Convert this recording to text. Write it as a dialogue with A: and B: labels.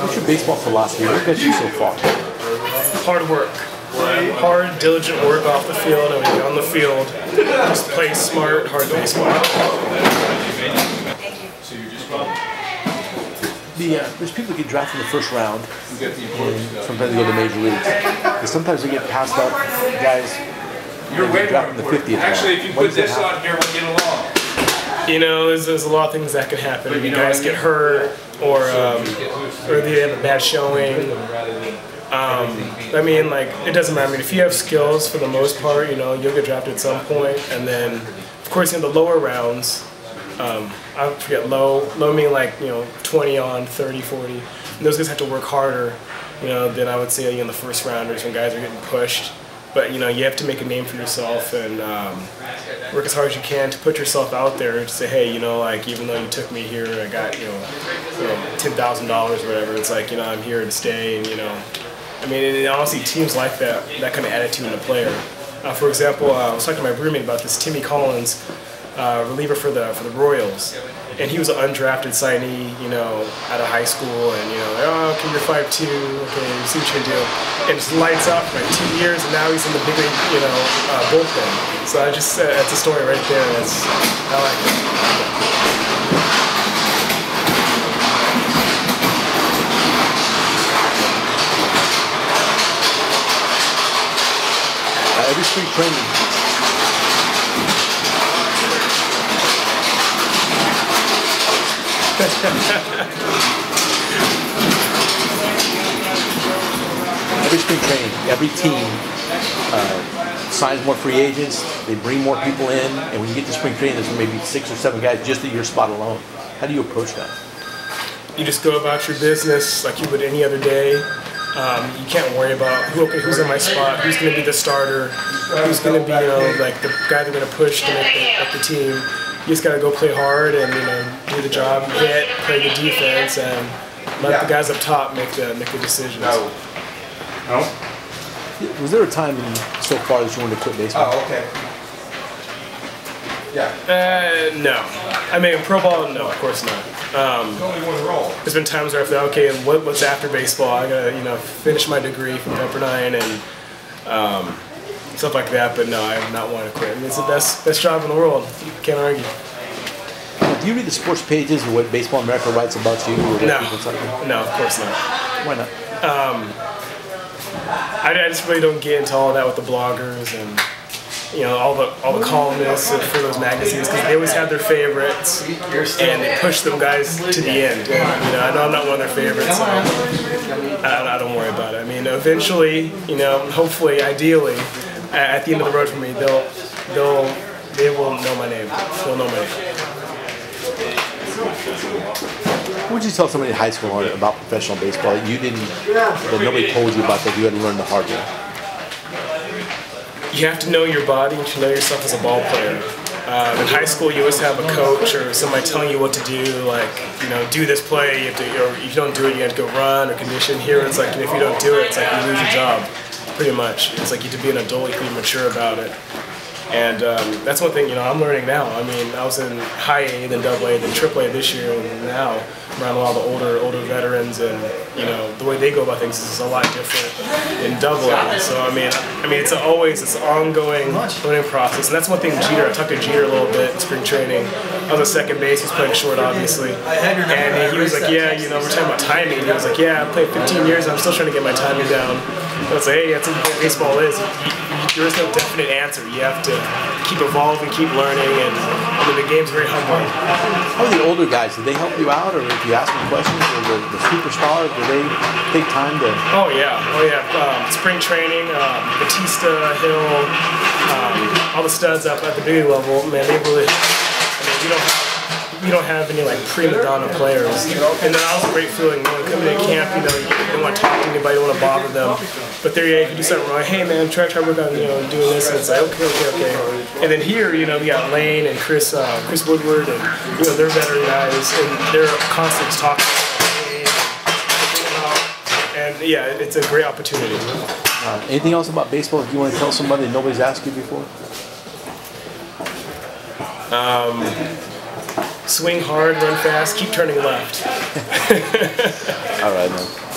A: What's your baseball philosophy? What got you so far?
B: Hard work. Hard, diligent work off the field, and when you're on the field, just play smart, hard baseball.
A: There's people that get drafted in the first round, and sometimes they go to major leagues. And sometimes they get passed up guys drafted in the 50th round.
C: Actually, if you put this on here, we'll get along.
B: You know, there's a lot of things that can happen. You guys get hurt, or they have a bad showing. I mean, like, it doesn't matter. I mean, if you have skills, for the most part, you know, you'll get drafted at some point. And then, of course, in the lower rounds, I forget, low meaning like, you know, 20 on, 30, 40. And those guys have to work harder, you know, than I would say in the first rounders when guys are getting pushed. But, you know, you have to make a name for yourself and work as hard as you can to put yourself out there to say, hey, you know, like, even though you took me here, I got, you know $10,000 or whatever. It's like, you know, I'm here to stay, and, you know, I mean, and honestly, teams like that kind of attitude in a player. For example, I was talking to my roommate about this, Timmy Collins, reliever for the Royals, and he was an undrafted signee, you know, out of high school, and, you know, like, oh, okay, you're 5'2", okay, see what you can do, and just lights up for like 2 years, and now he's in the big league, you know, bullpen. So I just, that's a story right there. I like it.
A: Every spring training. Every spring training, every team signs more free agents, they bring more people in, and when you get to spring training, there's maybe 6 or 7 guys just at your spot alone. How do you approach that? You
B: just go about your business like you would any other day. You can't worry about who's in my spot, who's going to be the starter, who's going to be, you know, like the guy they're going to push to make the team. You just got to go play hard and, you know, do the job, hit, play the defense, and let the guys up top make the decisions.
C: No.
A: Was there a time so far that you wanted to quit baseball?
C: Oh, okay. Yeah.
B: No. I mean, pro ball, no, of course not. There's been times where I thought, okay, what's after baseball? I gotta, you know, finish my degree from Pepperdine and stuff like that. But no, I have not wanted to quit. I mean, it's the best job in the world. You can't argue.
A: Do you read the sports pages of what Baseball America writes about you? Or
B: No, no, of course not.
A: Why not?
B: I just really don't get into all that with the bloggers and, you know, all the columnists for those magazines, because they always have their favorites and they push them guys to the end. And, you know, I know I'm not one of their favorites, so I don't worry about it. I mean, eventually, you know, hopefully, ideally, at the end of the road for me, they will know my name. They'll know my name.
A: What would you tell somebody in high school about professional baseball that nobody told you about, that you had to learn the hard way?
B: You have to know your body and to know yourself as a ball player. In high school, you always have a coach or somebody telling you what to do, like, you know, do this play, you have to, or if you don't do it, you have to go run or condition. Here, it's like, if you don't do it, it's like you lose your job, pretty much. It's like you have to be an adult, you have to be mature about it. And that's one thing, you know, I'm learning now. I mean, I was in high A, then double A, then triple A this year, and now I'm around a lot of the older veterans, and, you know, the way they go about things is a lot different in double A. So, I mean, it's always this ongoing learning process, and that's one thing I talked to Jeter a little bit in spring training. I was at second base, he's playing short, obviously, and he was like, yeah, you know, we're talking about timing, and he was like, yeah, I played 15 years, and I'm still trying to get my timing down. I was like, hey, that's what baseball is. There is no definite answer. You have to keep evolving, keep learning, and I mean, the game's very humbling.
A: How are the older guys? Do they help you out, or if you ask them questions, or the superstars, do they take time to?
B: Oh yeah. Spring training, Batista, Hill, all the studs up at the big level. Man, they really. I mean, we don't have any like prima donna players, and that was a great feeling. You know, coming to camp, you know, you don't want to talk to anybody, you don't want to bother them, but there you can do something wrong. Hey man, try to work on, you know, doing this, and it's like okay. And then here, you know, we got Lane and Chris Woodward, and, you know, they're veteran guys, and they're constantly talking and yeah, it's a great opportunity.
A: Anything else about baseball that you want to tell somebody that nobody's asked you before?
B: Swing hard, run fast, keep turning left.
D: All right, man.